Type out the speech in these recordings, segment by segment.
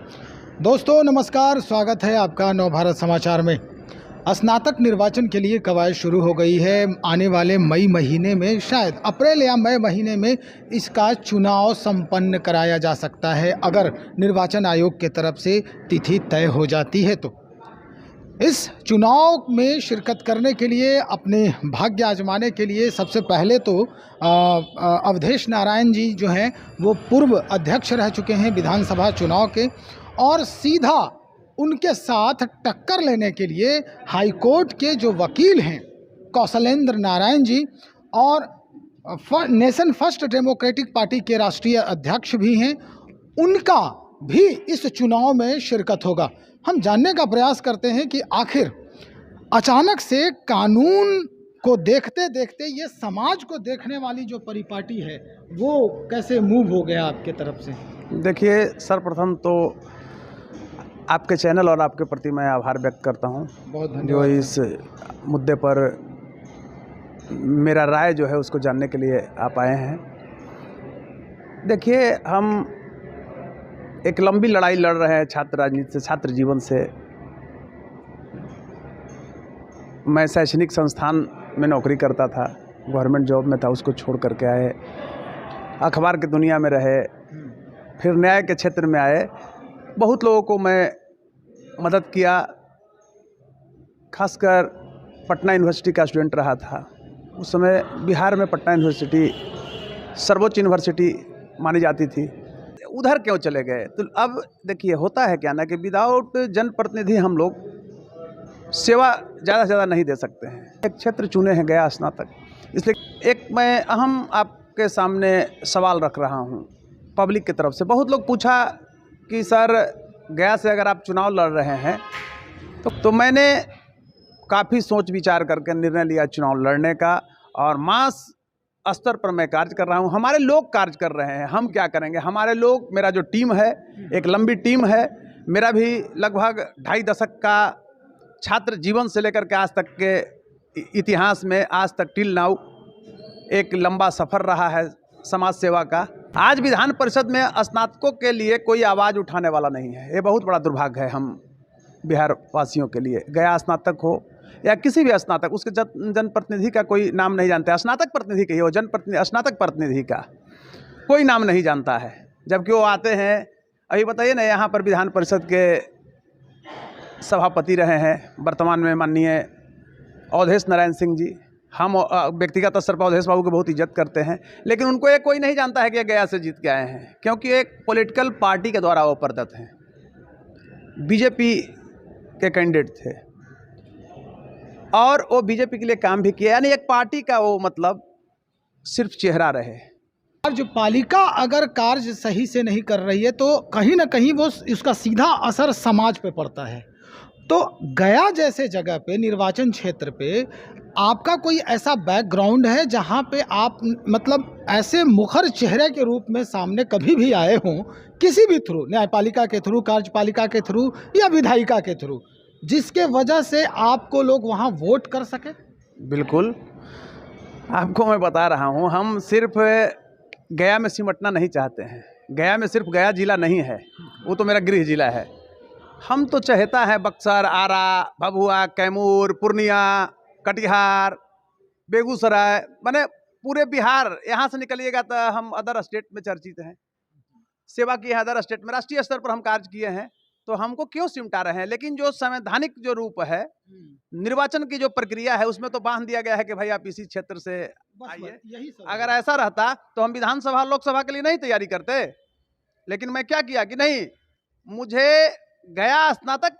दोस्तों नमस्कार, स्वागत है आपका नवभारत समाचार में। स्नातक निर्वाचन के लिए कवायद शुरू हो गई है। आने वाले मई महीने में, शायद अप्रैल या मई महीने में इसका चुनाव संपन्न कराया जा सकता है, अगर निर्वाचन आयोग के तरफ से तिथि तय हो जाती है तो। इस चुनाव में शिरकत करने के लिए, अपने भाग्य आजमाने के लिए सबसे पहले तो अवधेश नारायण जी जो हैं वो पूर्व अध्यक्ष रह चुके हैं विधानसभा चुनाव के, और सीधा उनके साथ टक्कर लेने के लिए हाईकोर्ट के जो वकील हैं कौशलेंद्र नारायण जी, और नेशन फर्स्ट डेमोक्रेटिक पार्टी के राष्ट्रीय अध्यक्ष भी हैं, उनका भी इस चुनाव में शिरकत होगा। हम जानने का प्रयास करते हैं कि आखिर अचानक से कानून को देखते देखते ये समाज को देखने वाली जो परिपाटी है वो कैसे मूव हो गया आपके तरफ से। देखिए, सर्वप्रथम तो आपके चैनल और आपके प्रति मैं आभार व्यक्त करता हूं, बहुत धन्यवाद। जो इस मुद्दे पर मेरा राय जो है उसको जानने के लिए आप आए हैं। देखिए, हम एक लंबी लड़ाई लड़ रहे हैं छात्र राजनीति से, छात्र जीवन से। मैं शैक्षणिक संस्थान में नौकरी करता था, गवर्नमेंट जॉब में था, उसको छोड़ करके आए, अखबार की दुनिया में रहे, फिर न्याय के क्षेत्र में आए। बहुत लोगों को मैं मदद किया, खासकर पटना यूनिवर्सिटी का स्टूडेंट रहा था। उस समय बिहार में पटना यूनिवर्सिटी सर्वोच्च यूनिवर्सिटी मानी जाती थी। उधर क्यों चले गए? तो अब देखिए, होता है क्या ना कि विदाउट जनप्रतिनिधि हम लोग सेवा ज़्यादा से ज़्यादा नहीं दे सकते हैं। एक क्षेत्र चुने हैं गया स्नातक, इसलिए एक मैं अहम आपके सामने सवाल रख रहा हूँ पब्लिक की तरफ से। बहुत लोग पूछा कि सर, गया से अगर आप चुनाव लड़ रहे हैं तो मैंने काफ़ी सोच विचार करके निर्णय लिया चुनाव लड़ने का, और मास स्तर पर मैं कार्य कर रहा हूं। हमारे लोग कार्य कर रहे हैं, हम क्या करेंगे? हमारे लोग, मेरा जो टीम है, एक लंबी टीम है। मेरा भी लगभग 2.5 दशक का छात्र जीवन से लेकर के आज तक के इतिहास में, आज तक टिल नाउ, एक लंबा सफ़र रहा है समाज सेवा का। आज विधान परिषद में स्नातकों के लिए कोई आवाज़ उठाने वाला नहीं है। ये बहुत बड़ा दुर्भाग्य है हम बिहार वासियों के लिए। गया स्नातक हो या किसी भी स्नातक, उसके जनप्रतिनिधि का कोई नाम नहीं जानता है। स्नातक प्रतिनिधि का ही हो, जनप्रतिनिधि, स्नातक प्रतिनिधि का कोई नाम नहीं जानता है, जबकि वो आते हैं। अभी बताइए ना, यहाँ पर विधान परिषद के सभापति रहे हैं वर्तमान में माननीय अवधेश नारायण सिंह जी। हम व्यक्तिगत स्तर पर अवधेश बाबू को बहुत इज्जत करते हैं, लेकिन उनको ये कोई नहीं जानता है कि गया से जीत के आए हैं, क्योंकि एक पॉलिटिकल पार्टी के द्वारा वो प्रदत्त हैं। बीजेपी के कैंडिडेट थे और वो बीजेपी के लिए काम भी किया, यानी एक पार्टी का वो मतलब सिर्फ चेहरा रहे। कार्यपालिका अगर कार्य सही से नहीं कर रही है तो कहीं ना कहीं वो उसका सीधा असर समाज पे पड़ता है। तो गया जैसे जगह पे, निर्वाचन क्षेत्र पे, आपका कोई ऐसा बैकग्राउंड है जहाँ पे आप मतलब ऐसे मुखर चेहरे के रूप में सामने कभी भी आए हों, किसी भी थ्रू, न्यायपालिका के थ्रू, कार्यपालिका के थ्रू या विधायिका के थ्रू, जिसके वजह से आपको लोग वहाँ वोट कर सके? बिल्कुल, आपको मैं बता रहा हूँ, हम सिर्फ गया में सिमटना नहीं चाहते हैं। गया में सिर्फ गया जिला नहीं है, वो तो मेरा गृह जिला है। हम तो चाहता है बक्सर, आरा, भभुआ, कैमूर, पूर्णिया, कटिहार, बेगूसराय, माने पूरे बिहार। यहाँ से निकलिएगा तो हम अदर स्टेट में चर्चित हैं, सेवा की है अदर स्टेट में, राष्ट्रीय स्तर पर हम कार्य किए हैं। तो हमको क्यों सिमटा रहे हैं? लेकिन जो संवैधानिक जो रूप है, निर्वाचन की जो प्रक्रिया है, उसमें तो बांध दिया गया है कि भाई आप इसी क्षेत्र से आइए। अगर ऐसा रहता तो हम विधानसभा, लोकसभा के लिए नहीं तैयारी करते। लेकिन मैं क्या किया कि नहीं, मुझे गया स्नातक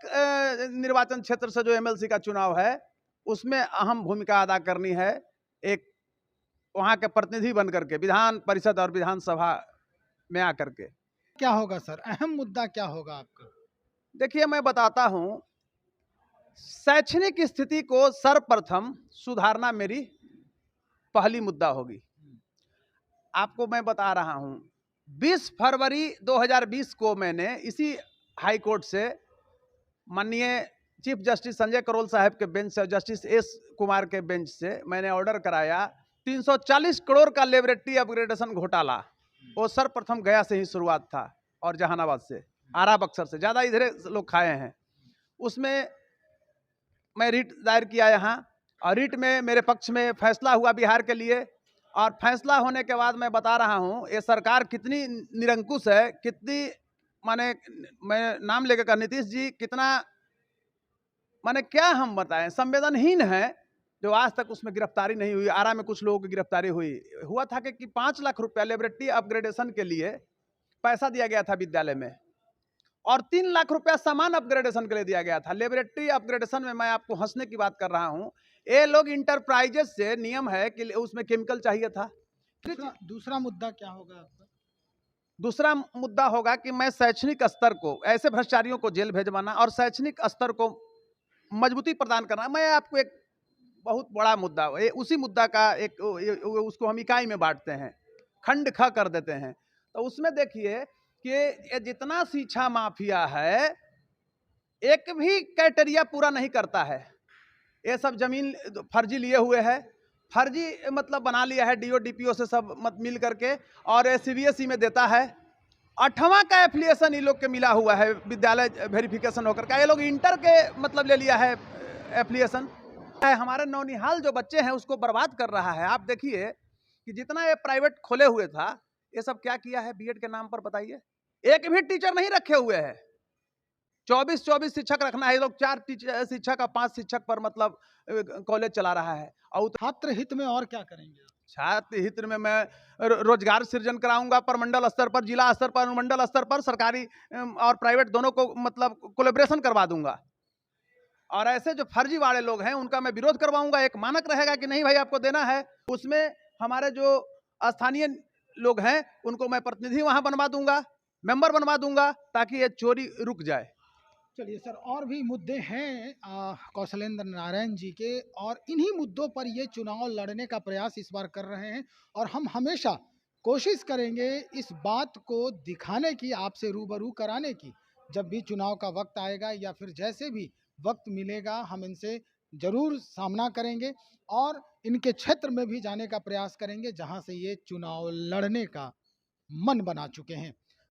निर्वाचन क्षेत्र से जो एमएलसी का चुनाव है उसमें अहम भूमिका अदा करनी है, एक वहाँ के प्रतिनिधि बन करके विधान परिषद और विधानसभा में आकर के। क्या होगा सर, अहम मुद्दा क्या होगा आपका? देखिए, मैं बताता हूँ, शैक्षणिक स्थिति को सर्वप्रथम सुधारना मेरी पहली मुद्दा होगी। आपको मैं बता रहा हूँ, 20 फरवरी 2020 को मैंने इसी हाई कोर्ट से माननीय चीफ जस्टिस संजय करोल साहब के बेंच से, जस्टिस एस कुमार के बेंच से मैंने ऑर्डर कराया 340 करोड़ का लेबोरेटरी अपग्रेडेशन घोटाला। वो सर्वप्रथम गया से ही शुरुआत था और जहानाबाद से। आरा बक्सर से, ज़्यादा इधर लोग खाए हैं। उसमें मैं रिट दायर किया यहाँ, और रिट में मेरे पक्ष में फैसला हुआ बिहार के लिए। और फैसला होने के बाद मैं बता रहा हूँ ये सरकार कितनी निरंकुश है, कितनी माने, मैं नाम लेकर का नीतीश जी कितना माने क्या हम बताएं, संवेदनहीन है, जो आज तक उसमें गिरफ्तारी नहीं हुई। आरा में कुछ लोगों की गिरफ्तारी हुआ था कि 5 लाख रुपया लेबोरेटरी अपग्रेडेशन के लिए पैसा दिया गया था विद्यालय में, और 3 लाख रुपया सामान अपग्रेडेशन के लिए दिया गया था। लेबोरेटरी अपग्रेडेशन में मैं आपको हंसने की बात कर रहा हूं, ये लोग इंटरप्राइजेस से नियम है कि उसमें केमिकल चाहिए था। दूसरा मुद्दा क्या होगा आपका? दूसरा मुद्दा होगा कि मैं शैक्षणिक स्तर को, ऐसे भ्रष्टाचारियों को जेल भेजवाना और शैक्षणिक स्तर को मजबूती प्रदान करना। मैं आपको एक बहुत बड़ा मुद्दा, उसी मुद्दा का एक, उसको हम इकाई में बांटते हैं, खंड ख कर देते हैं। तो उसमें देखिए कि ये जितना शिक्षा माफिया है, एक भी क्राइटेरिया पूरा नहीं करता है। ये सब जमीन फर्जी लिए हुए है, फर्जी मतलब बना लिया है डीओ डीपीओ से सब मत मिल करके, और सीबीएसई में देता है। 8वां का एफिलिएशन ये लोग के मिला हुआ है, विद्यालय वेरिफिकेशन होकर का। ये लोग इंटर के मतलब ले लिया है एफिलिएशन। हमारे नौनिहाल जो बच्चे हैं उसको बर्बाद कर रहा है। आप देखिए कि जितना ये प्राइवेट खोले हुए था, ये सब क्या किया है बीएड के नाम पर, बताइए। एक भी टीचर नहीं रखे हुए हैं। 24 शिक्षक रखना है, ये लोग 4 शिक्षक और 5 शिक्षक पर मतलब कॉलेज चला रहा है। और छात्र हित में और क्या करेंगे? छात्र हित में मैं रोजगार सृजन कराऊंगा, प्रमंडल स्तर पर, जिला स्तर पर, अनुमंडल स्तर पर, सरकारी और प्राइवेट दोनों को मतलब कोलैबोरेशन करवा दूंगा। और ऐसे जो फर्जी वाले लोग हैं उनका मैं विरोध करवाऊंगा। एक मानक रहेगा कि नहीं भाई आपको देना है, उसमें हमारे जो स्थानीय लोग हैं उनको मैं प्रतिनिधि वहां बनवा दूंगा, मेंबर बनवा दूंगा, ताकि ये चोरी रुक जाए। चलिए सर, और भी मुद्दे हैं कौशलेंद्र नारायण जी के, और इन्हीं मुद्दों पर ये चुनाव लड़ने का प्रयास इस बार कर रहे हैं। और हम हमेशा कोशिश करेंगे इस बात को दिखाने की, आपसे रूबरू कराने की। जब भी चुनाव का वक्त आएगा या फिर जैसे भी वक्त मिलेगा, हम इनसे जरूर सामना करेंगे और इनके क्षेत्र में भी जाने का प्रयास करेंगे जहां से ये चुनाव लड़ने का मन बना चुके हैं।